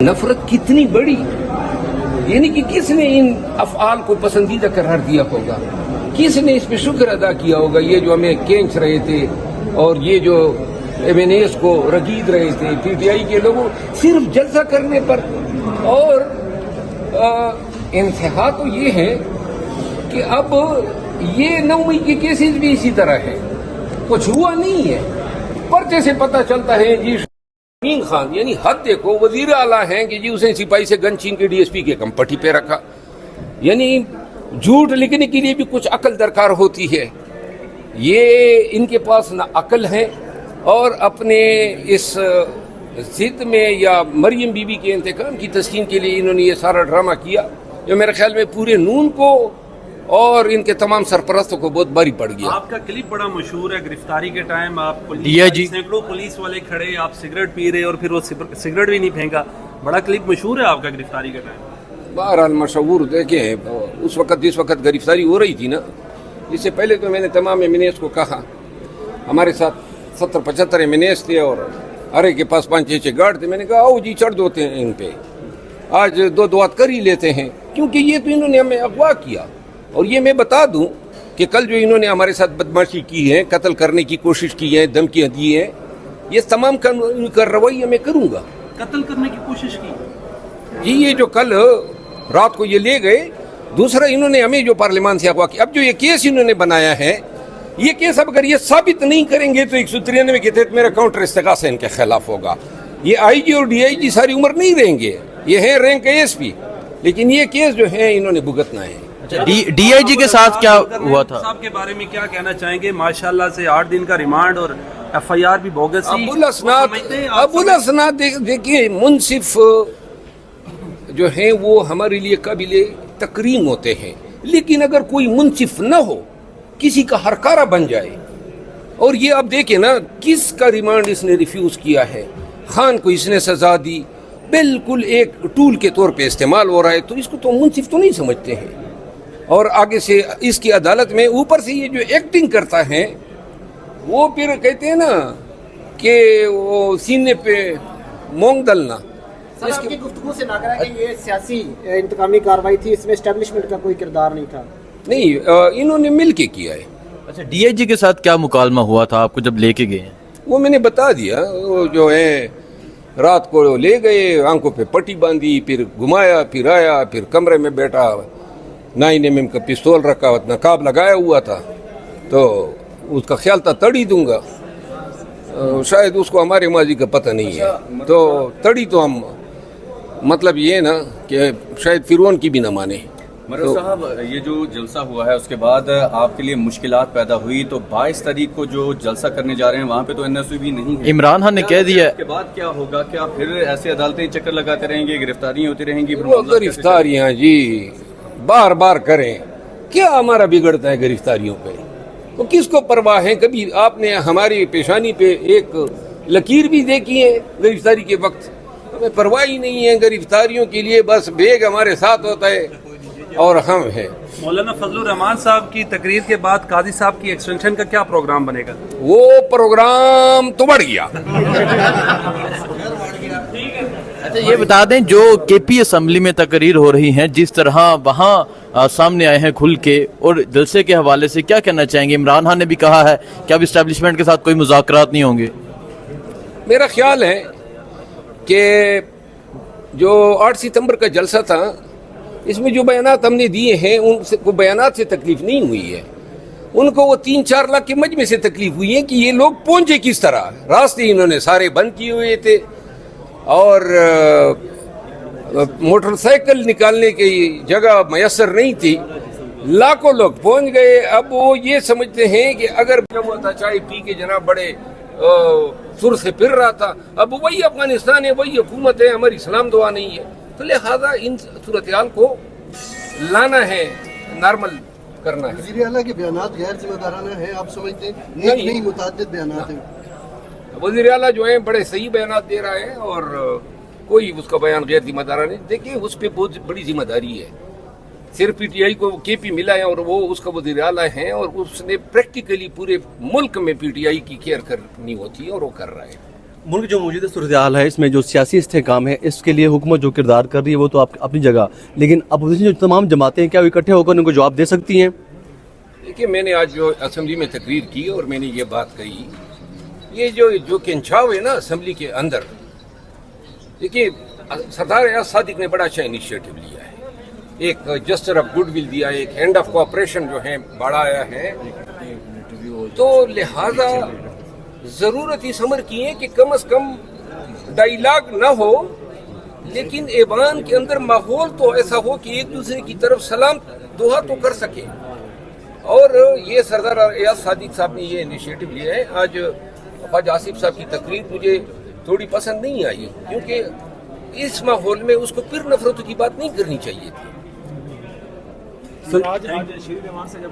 नफरत कितनी बड़ी, यानी कि किसने इन अफआल को पसंदीदा करार दिया होगा, किसने इस पे शुक्र अदा किया होगा। ये जो हमें खींच रहे थे और ये जो MNAs को रगीद रहे थे PTI के लोगों, सिर्फ जलसा करने पर। और इंतहा तो ये है कि अब ये 9 मई के केसेस भी इसी तरह है, कुछ हुआ नहीं है। पर्चे से पता चलता है जी अमीन खान, यानी हद देखो, वजीर आला हैं कि जी उसने सिपाही से गन छीन के DSP के कंपटी पे रखा। यानी झूठ लिखने के लिए भी कुछ अकल दरकार होती है। ये इनके पास ना अकल है और अपने इस जिद में या मरियम बीबी के इंतकाम की तस्कीन के लिए इन्होंने ये सारा ड्रामा किया, जो मेरे ख्याल में पूरे नून को और इनके तमाम सरपरस्तों को बहुत भारी पड़ गया। आपका क्लिप बड़ा मशहूर है, गिरफ्तारी के टाइम आप सैकड़ों पुलिस वाले खड़े, आप सिगरेट पी रहे और फिर वो सिगरेट भी नहीं फेंका। बड़ा क्लिप मशहूर है आपका गिरफ्तारी के टाइम। बहरहाल मशहूर देखें, उस वक्त जिस वक्त गिरफ्तारी हो रही थी ना, इससे पहले तो मैंने तमाम MNAs को कहा, हमारे साथ 70-75 MNAs थे और हर एक के पास 5-6 गार्ड थे। मैंने कहा आओ जी चढ़ दोते हैं इन पे, आज दो दुआत कर ही लेते हैं, क्योंकि ये तो इन्होंने हमें अगवा किया। और ये मैं बता दूं कि कल जो इन्होंने हमारे साथ बदमाशी की है, कत्ल करने की कोशिश की है, धमकियां दी हैं, ये तमाम कार्रवाई मैं करूंगा। कत्ल करने की कोशिश की जी, ये जो कल रात को ये ले गए, दूसरा इन्होंने हमें जो पार्लियामान से अगवा किया। अब जो ये केस इन्होंने बनाया है, ये केस अब अगर ये साबित नहीं करेंगे तो 193 के तहत मेरा काउंटर इस्तेगासा इनके खिलाफ होगा। ये IG और DIG सारी उम्र नहीं रहेंगे, ये है रैंक ASP, लेकिन ये केस जो है इन्होंने भुगतना है। DIG के साथ क्या हुआ था साहब के बारे में क्या कहना चाहेंगे? माशाल्लाह से 8 दिन का रिमांड और FIR भी बोगस थी। अबुल असनाद देखिए, मुनसिफ जो है वो हमारे लिए काबिले तकरीम होते हैं, लेकिन अगर कोई मुनसिफ न हो, किसी का हरकारा बन जाए, और ये आप देखें ना किसका रिमांड इसने रिफ्यूज किया है, खान को इसने सजा दी, बिल्कुल एक टूल के तौर पे इस्तेमाल हो रहा है, तो इसको तो मुनसिफ तो नहीं समझते हैं। और आगे से इसकी अदालत में ऊपर से ये जो एक्टिंग करता है, वो फिर कहते हैं ना कि वो सीने पे मोंग दलना। सर, आपकी गुफ्तगू से लग रहा है कि ये सियासी इंतकामी कार्रवाई थी, इसमें एस्टेब्लिशमेंट का कोई किरदार नहीं था। नहीं, इन्होंने मिल के किया है। अच्छा, DIG के साथ क्या मुकालमा हुआ था आपको जब लेके गए? वो मैंने बता दिया। वो जो है रात को ले गए, आंखों पे पट्टी बांधी, फिर घुमाया, फिर आया, फिर कमरे में बैठा, 9mm का पिस्तौल रखा, नकाब लगाया हुआ था, तो उसका ख्याल था तड़ी दूंगा। शायद उसको हमारे माजी का पता नहीं है, तो तड़ी तो हम मतलब ये ना कि शायद फिरौन की भी ना माने। मरहूम साहब, ये जो जलसा हुआ है उसके बाद आपके लिए मुश्किलात पैदा हुई, तो 22 तारीख को जो जलसा करने जा रहे हैं वहाँ पे तो NSU भी नहीं है। इमरान खान ने कह दिया, उसके बाद क्या होगा? क्या फिर ऐसे अदालतें चक्कर लगाते रहेंगे, गिरफ्तारियाँ होती रहेंगी? गिरफ्तारियाँ जी बार बार करें, क्या हमारा बिगड़ता है गिरफ्तारियों पे? तो किसको परवाह है? कभी आपने हमारी पेशानी पे एक लकीर भी देखी है गिरफ्तारी के वक्त? हमें परवाह ही नहीं है गिरफ्तारियों के लिए, बस बेग हमारे साथ होता है और हम हैं। मौलाना फजलुर रहमान साहब की तकरीर के बाद काजी साहब की एक्सटेंशन का क्या प्रोग्राम बनेगा? वो प्रोग्राम तो बढ़ गया। अच्छा, ये बता दें, जो KP असम्बली में तकरीर हो रही हैं, जिस तरह वहाँ सामने आए हैं खुल के, और जलसे के हवाले से क्या कहना चाहेंगे? इमरान खान ने भी कहा है कि अब इस्टेब्लिशमेंट के साथ कोई मुज़ाकरात नहीं होंगे। मेरा ख्याल है कि जो 8 सितंबर का जलसा था, इसमें जो बयानात हमने दिए हैं, उनको बयानात से तकलीफ नहीं हुई है, उनको वो 3-4 लाख के मजमे से तकलीफ हुई है कि ये लोग पहुंचे किस तरह। रास्ते इन्होंने सारे बंद किए हुए थे और मोटरसाइकिल निकालने की जगह मैसर नहीं थी, लाखों लोग पहुंच गए। अब वो ये समझते हैं कि अगर हुआ था चाय पी के जनाब बड़े सुर से फिर रहा था, अब वही अफगानिस्तान है, वही हुकूमत है, हमारी सलाम दुआ नहीं है, तो लिहाजा इन सूरत-ए-हाल को लाना है, नॉर्मल करना है। वज़ीर आला के बयानात गैर जिम्मेदाराना है, आप समझते हैं? नहीं, मुतअद्दिद बयानात हैं। वज़ीर आला जो है बड़े सही बयानात दे रहा है और कोई उसका बयान गैर जिम्मेदाराना नहीं। देखिए, उस पर बहुत बड़ी जिम्मेदारी है। सिर्फ PTI को KP मिला है और वो उसका वज़ीर आला है, और उसने प्रैक्टिकली पूरे मुल्क में PTI की केयर करनी होती है और वो कर रहा है। मुल्क जो मौजूदा सूरत हाल है, इसमें जो सियासी इस्तेहकाम है, इसके लिए हुकूमत जो किरदार कर रही है वो तो अपनी जगह, लेकिन अपोजिशन जो तमाम जमातें हैं, क्या वो इकट्ठे होकर उनको जवाब दे सकती हैं? देखिए, मैंने आज जो असेंबली में तकरीर की और मैंने ये बात कही, ये जो खिंचाव है ना असेंबली के अंदर, देखिए सरदार एजाज सादिक ने बड़ा अच्छा इनिशिएटिव लिया है, एक जस्टर ऑफ गुडविल दिया है, एक एंड ऑफ कोऑपरेशन जो है बढ़ाया है, तो लिहाजा जरूरत इस अमर की है कि कम से कम डायलॉग ना हो, लेकिन ऐवान के अंदर माहौल तो ऐसा हो कि एक दूसरे की तरफ सलाम दुआ तो कर सके। और ये सरदार एजाज सादिक साहब ने ये इनिशिएटिव लिया है। आज ख्वाजा आसिफ साहब की तकरीर मुझे थोड़ी पसंद नहीं आई, क्योंकि इस माहौल में उसको फिर नफरत की बात नहीं करनी चाहिए थी। आज शीर रहमान से जब